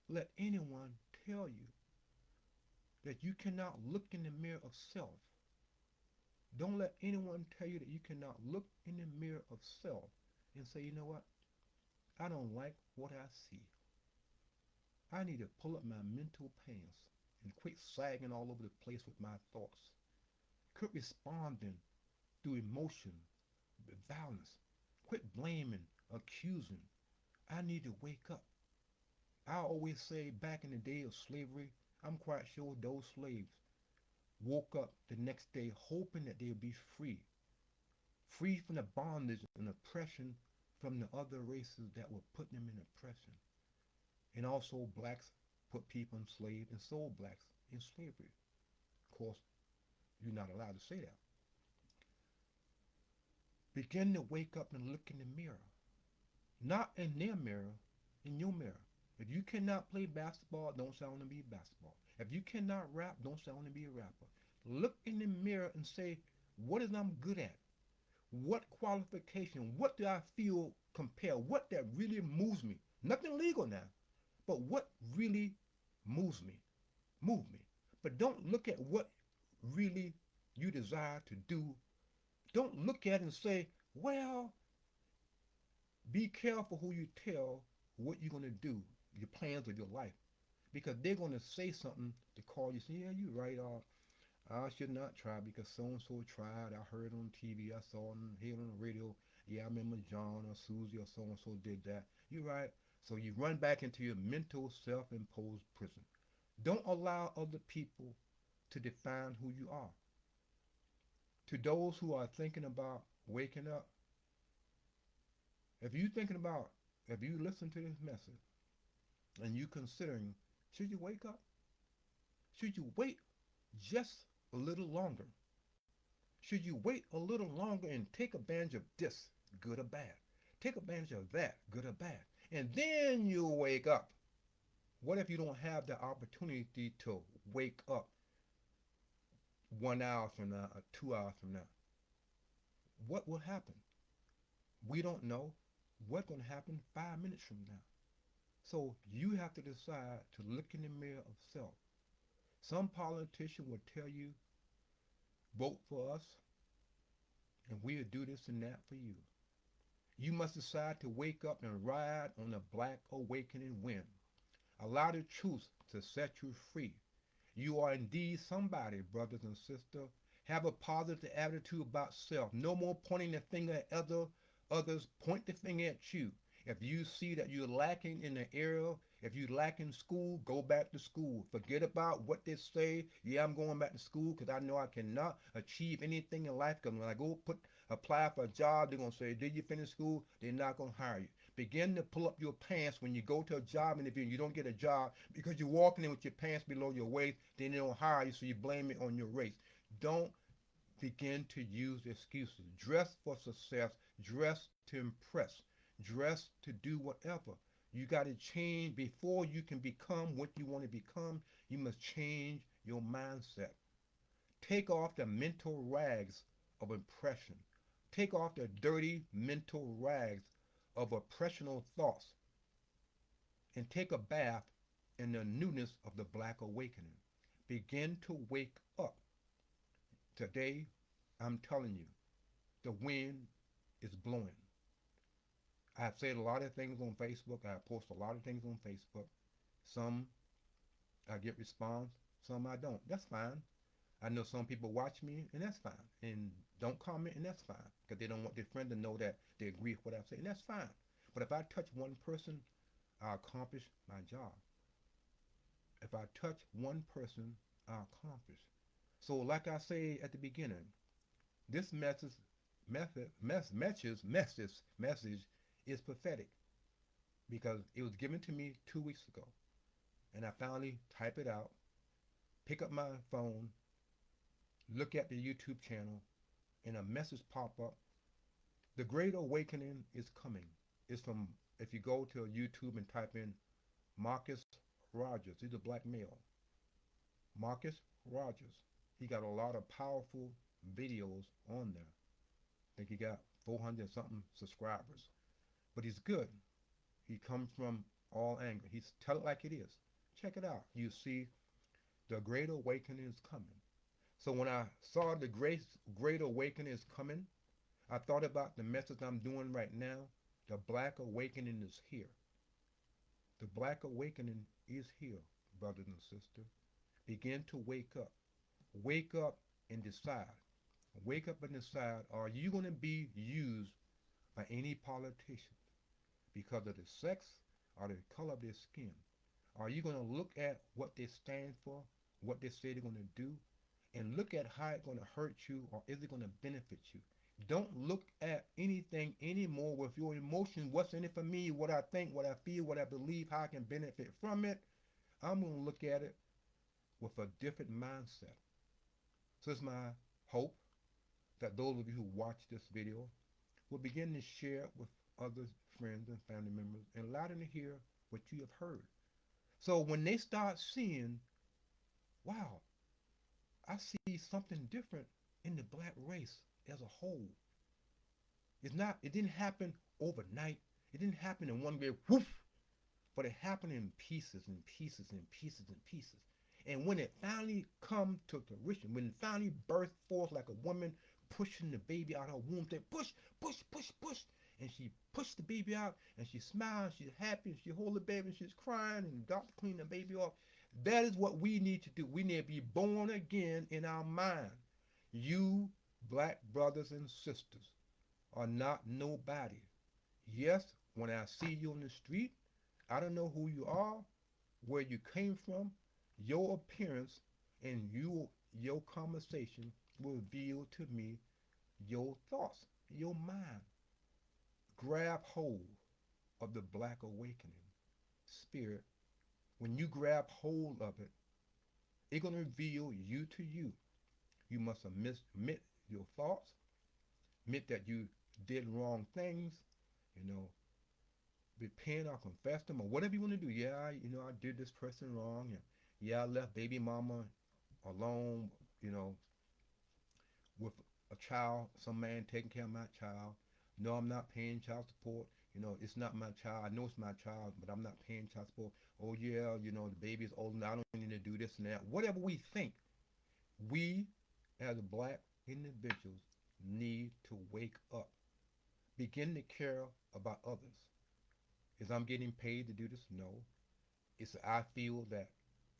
let anyone tell you that you cannot look in the mirror of self. Don't let anyone tell you that you cannot look in the mirror of self and say, you know what? I don't like what I see. I need to pull up my mental pants and quit sagging all over the place with my thoughts. Quit responding through emotion, violence. Quit blaming, accusing. I need to wake up. I always say back in the day of slavery, I'm quite sure those slaves woke up the next day hoping that they would be free. Free from the bondage and oppression from the other races that were putting them in oppression. And also blacks put people enslaved and sold blacks in slavery. Of course, you're not allowed to say that. Begin to wake up and look in the mirror. Not in their mirror, in your mirror. If you cannot play basketball, don't say I want to be basketball. If you cannot rap, don't say I want to be a rapper. Look in the mirror and say, what is I'm good at? What qualification? What do I feel compel? What that really moves me? Nothing legal now, but what really moves me? Move me. But don't look at what really you desire to do. Don't look at it and say, well, be careful who you tell what you're going to do, your plans of your life, because they're going to say something to call you. Say, yeah, you're right. I should not try because so and so tried. I heard on TV. I saw on here on the radio. Yeah, I remember John or Susie or so and so did that. You're right. So you run back into your mental self-imposed prison. Don't allow other people to define who you are. To those who are thinking about waking up, if you thinking about, if you listen to this message and you considering, should you wake up? Should you wait just a little longer? Should you wait a little longer and take advantage of this, good or bad? Take advantage of that, good or bad. And then you'll wake up. What if you don't have the opportunity to wake up 1 hour from now or 2 hours from now? What will happen? We don't know what's going to happen 5 minutes from now. So you have to decide to look in the mirror of self. Some politician will tell you, vote for us, and we'll do this and that for you. You must decide to wake up and ride on the black awakening wind. Allow the truth to set you free. You are indeed somebody, brothers and sisters. Have a positive attitude about self. No more pointing the finger at others. Point the finger at you. If you see that you're lacking in the area, if you lack in school, go back to school. Forget about what they say. Yeah, I'm going back to school because I know I cannot achieve anything in life. Because when I go apply for a job, they're going to say, did you finish school? They're not going to hire you. Begin to pull up your pants when you go to a job interview and you don't get a job because you're walking in with your pants below your waist. Then they don't hire you, so you blame it on your race. Don't begin to use excuses. Dress for success. Dress to impress. Dress to do whatever. You got to change before you can become what you want to become. You must change your mindset. Take off the mental rags of oppression. Take off the dirty mental rags of oppressional thoughts and take a bath in the newness of the black awakening. Begin to wake up. Today, I'm telling you, the wind is blowing. I've said a lot of things on Facebook. I post a lot of things on Facebook. Some I get response, some I don't. That's fine. I know some people watch me, and that's fine. And don't comment, and that's fine. Because they don't want their friend to know that they agree with what I say, and that's fine. But if I touch one person, I accomplish my job. If I touch one person, I accomplish. So, like I say at the beginning, this message is prophetic because it was given to me 2 weeks ago, and I finally type it out, pick up my phone, look at the YouTube channel, and a message pop up. The Great Awakening is coming. It's from, if you go to YouTube and type in Marcus Rogers, he's a black male. Marcus Rogers. He got a lot of powerful videos on there. I think he got 400 something subscribers. But he's good. He comes from all angles. He's tell it like it is. Check it out. You see, the Great Awakening is coming. So when I saw the Great Awakening is coming, I thought about the message I'm doing right now. The Black Awakening is here. The Black Awakening is here, brothers and sisters. Begin to wake up. Wake up and decide. Wake up and decide, are you going to be used by any politician because of the sex or the color of their skin? Are you going to look at what they stand for, what they say they're going to do, and look at how it's going to hurt you or is it going to benefit you? Don't look at anything anymore with your emotions. What's in it for me? What I think, what I feel, what I believe, how I can benefit from it. I'm going to look at it with a different mindset. So it's my hope that those of you who watch this video will begin to share it with other friends and family members and allow them to hear what you have heard. So when they start seeing, wow, I see something different in the black race as a whole. It didn't happen overnight. It didn't happen in one day, whoof, but it happened in pieces and pieces and pieces and pieces. And when it finally come to fruition, when it finally burst forth like a woman pushing the baby out of her womb, saying push, push, push, push, and she pushed the baby out, and she smiles, she's happy, and she hold the baby, and she's crying, and the doctor clean the baby off. That is what we need to do. We need to be born again in our mind. You, black brothers and sisters, are not nobody. Yes, when I see you on the street, I don't know who you are, where you came from, your appearance, and your conversation will reveal to me your thoughts, your mind. Grab hold of the black awakening spirit. When you grab hold of it, it's going to reveal you to you. You must admit your thoughts, admit that you did wrong things, you know, repent or confess them or whatever you want to do. Yeah, I did this person wrong. And yeah, I left baby mama alone, you know, with a child, some man taking care of my child. No, I'm not paying child support. It's not my child. I know it's my child, but I'm not paying child support. Oh yeah, the baby is old and I don't need to do this and that. Whatever we think, we as black individuals need to wake up. Begin to care about others. Is I'm getting paid to do this? No. It's I feel that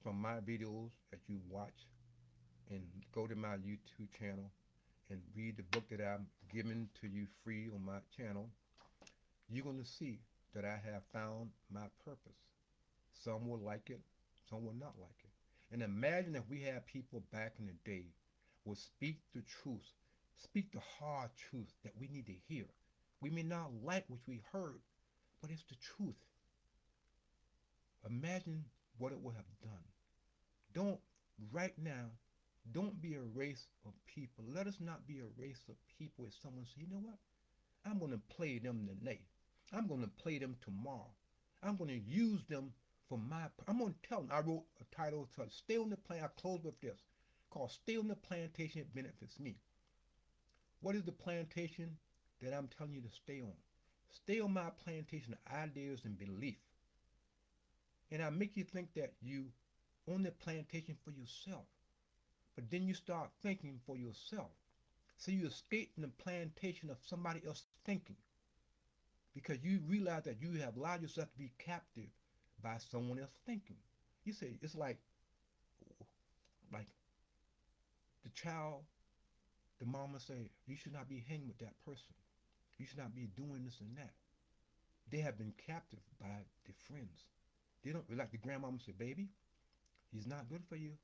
from my videos that you watch and go to my YouTube channel and read the book that I'm giving to you free on my channel, you're going to see that I have found my purpose. Some will like it, some will not like it. And imagine if we had people back in the day would speak the truth, speak the hard truth that we need to hear. We may not like what we heard, but it's the truth. Imagine what it would have done. Don't right now Don't be a race of people. Let us not be a race of people where someone say, you know what? I'm going to play them tonight. I'm going to play them tomorrow. I'm going to use them for my. I'm going to tell them. I wrote a title to Stay on the Plan. I close with this called Stay on the Plantation. It benefits me. What is the plantation that I'm telling you to stay on? Stay on my plantation of ideas and belief. And I make you think that you on the plantation for yourself. But then you start thinking for yourself. So you escape from the plantation of somebody else thinking because you realize that you have allowed yourself to be captive by someone else thinking. You say it's like the child, the mama say, you should not be hanging with that person. You should not be doing this and that. They have been captive by their friends. They don't like the grandmama say, baby, he's not good for you.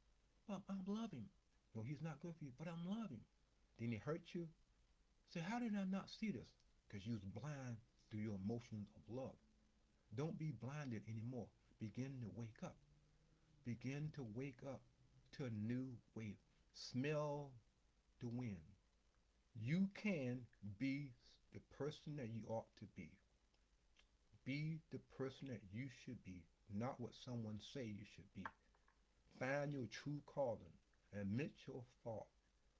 But I love him. No, he's not good for you, but I love him. Then he hurt you. Say, how did I not see this? Because you was blind through your emotions of love. Don't be blinded anymore. Begin to wake up. Begin to wake up to a new wave. Smell the wind. You can be the person that you ought to be. Be the person that you should be, not what someone say you should be. Find your true calling. Admit your fault.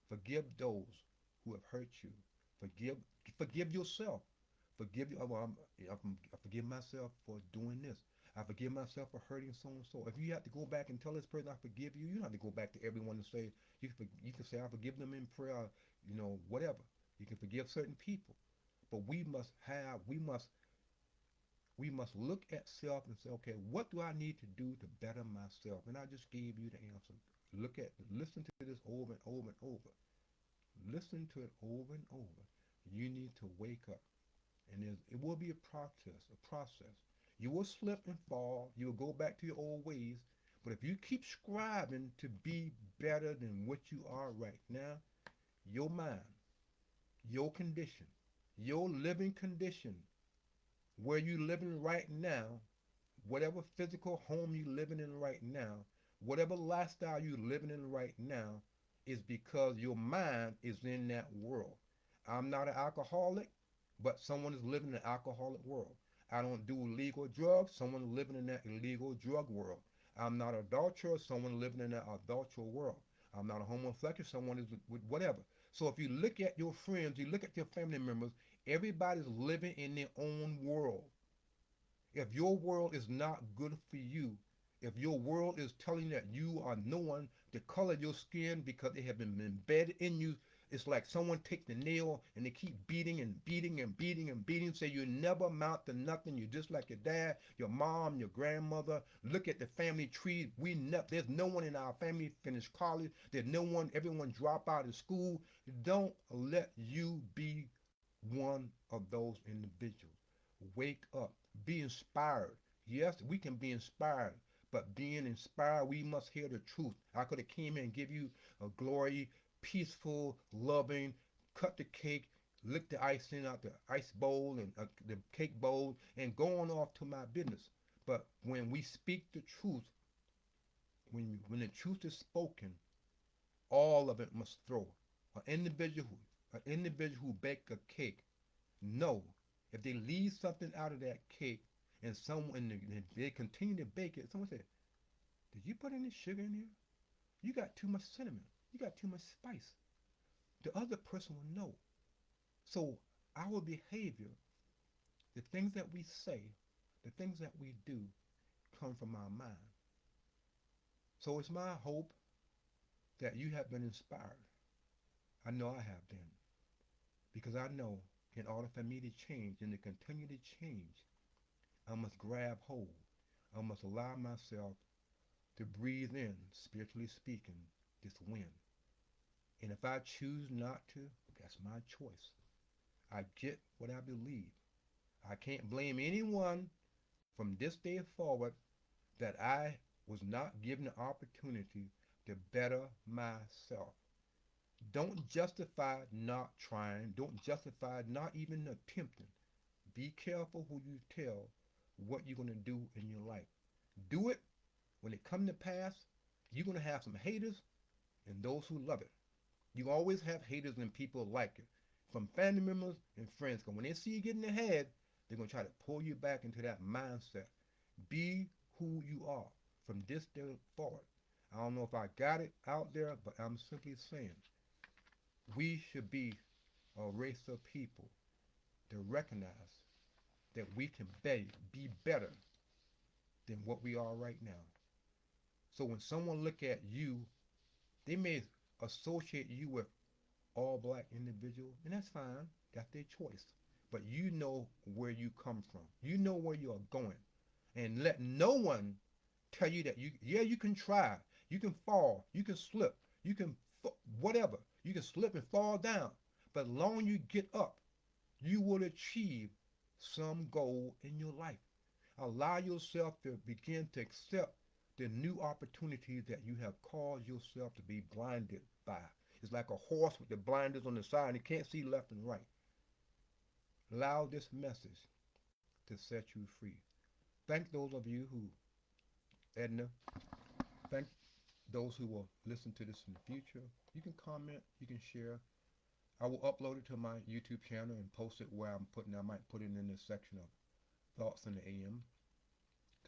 Forgive those who have hurt you. Forgive forgive yourself. Forgive you. Well, I forgive myself for doing this. I forgive myself for hurting so and so. If you have to go back and tell this person I forgive you, you don't have to go back to everyone and say you can say I forgive them in prayer. Whatever. You can forgive certain people, but we must look at self and say, okay, what do I need to do to better myself? And I just gave you the answer. Listen to this over and over and over. Listen to it over and over. You need to wake up. And it will be a process. You will slip and fall. You will go back to your old ways. But if you keep striving to be better than what you are right now, your mind, your condition, your living condition, where you living right now, whatever physical home you living in right now, whatever lifestyle you living in right now, is because your mind is in that world. I'm not an alcoholic, but someone is living in an alcoholic world. I don't do illegal drugs, someone living in that illegal drug world. I'm not an adulterer, someone living in that adulteral world. I'm not a homosexual, someone is with whatever. So if you look at your friends, you look at your family members, everybody's living in their own world. If your world is not good for you, if your world is telling you that you are knowing the color of your skin because it has been embedded in you, it's like someone take the nail and they keep beating and beating and beating and beating, say you never amount to nothing. You're just like your dad, your mom, your grandmother. Look at the family tree. There's no one in our family finished college. There's no one, everyone drop out of school. Don't let you be one of those individuals. Wake up. Be inspired. Yes, we can be inspired, but being inspired, we must hear the truth. I could have came in and give you a glory, peaceful, loving, cut the cake, lick the icing out the ice bowl and the cake bowl, and go on off to my business. But when we speak the truth, when the truth is spoken, all of it must throw. An individual who bake a cake, no, if they leave something out of that cake and they continue to bake it, someone said, "Did you put any sugar in here? You got too much cinnamon. You got too much spice." The other person will know. So our behavior, the things that we say, the things that we do, come from our mind. So it's my hope that you have been inspired. I know I have been because I know in order for me to change and to continue to change, I must grab hold. I must allow myself to breathe in, spiritually speaking, this wind. And if I choose not to, that's my choice. I get what I believe. I can't blame anyone from this day forward that I was not given the opportunity to better myself. Don't justify not trying. Don't justify not even attempting. Be careful who you tell what you're going to do in your life. Do it. When it come to pass, you're going to have some haters. and those who love it. You always have haters and people like it, from family members and friends. Because when they see you getting ahead, they're going to try to pull you back into that mindset. Be who you are from this day forward. I don't know if I got it out there, but I'm simply saying we should be a race of people that recognize that we can be better than what we are right now. So when someone look at you, they may associate you with all black individual, and that's fine. That's their choice. But you know where you come from. You know where you are going. And let no one tell you that yeah, you can try. You can fall. You can slip. You can whatever. You can slip and fall down. But as long as you get up, you will achieve some goal in your life. Allow yourself to begin to accept the new opportunities that you have caused yourself to be blinded by. It's like a horse with the blinders on the side and he can't see left and right. Allow this message to set you free. Thank those of you who, Edna, thank those who will listen to this in the future. You can comment, you can share. I will upload it to my YouTube channel and post it where I might put it in this section of Thoughts in the AM.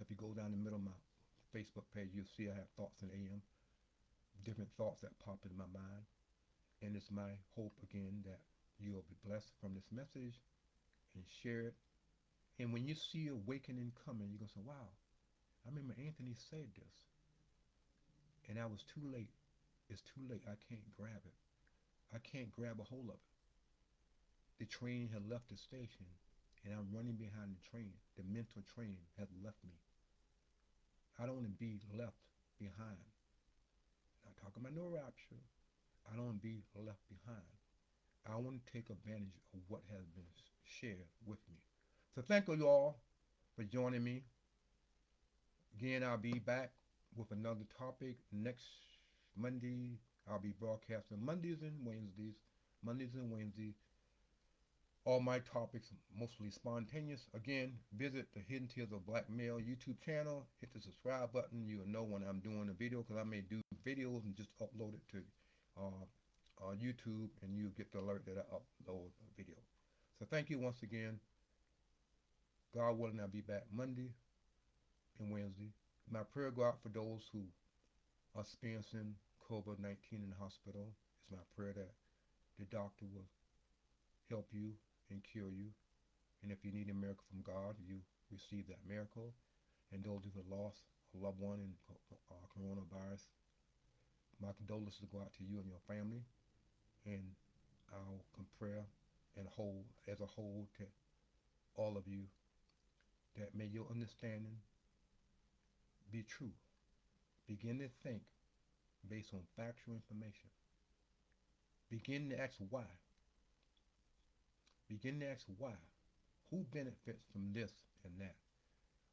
If you go down the middle of my Facebook page, you'll see I have Thoughts in the AM, different thoughts that pop in my mind. And it's my hope again that you'll be blessed from this message and share it. And when you see awakening coming, you're going to say, wow, I remember Anthony said this. And I was too late. It's too late. I can't grab it. I can't grab a hold of it. The train had left the station and I'm running behind the train. The mental train has left me. I don't want to be left behind. Not talking about no rapture. I don't want to be left behind. I want to take advantage of what has been shared with me. So thank you all for joining me. Again, I'll be back with another topic next Monday. I'll be broadcasting Mondays and Wednesdays. Mondays and Wednesdays. All my topics mostly spontaneous. Again, visit the Hidden Tears of Black Male YouTube channel. Hit the subscribe button. You'll know when I'm doing a video because I may do videos and just upload it to YouTube and you get the alert that I upload a video. So thank you once again. God willing, I'll be back Monday and Wednesday. My prayer go out for those who are experiencing COVID-19 in the hospital. It's my prayer that the doctor will help you and cure you. And if you need a miracle from God, you receive that miracle. And those who have lost a loved one in coronavirus, my condolences go out to you and your family. And our prayer and whole as a whole to all of you that may your understanding be true. Begin to think based on factual information. Begin to ask why. Begin to ask why. Who benefits from this and that?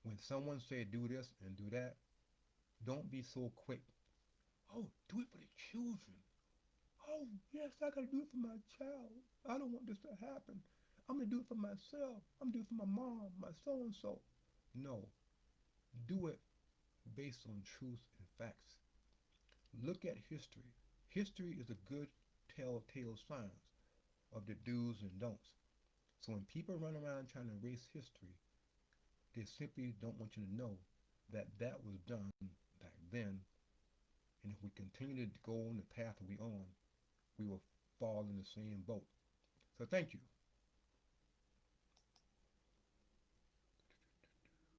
When someone say do this and do that, don't be so quick. Oh, do it for the children. Oh, yes, I gotta do it for my child. I don't want this to happen. I'm gonna do it for myself. I'm gonna do it for my mom, my so and so. No, do it based on truth and facts. Look at history. History is a good telltale sign of the do's and don'ts. So when people run around trying to erase history, they simply don't want you to know that that was done back then. And if we continue to go on the path we're on, we will fall in the same boat. So thank you.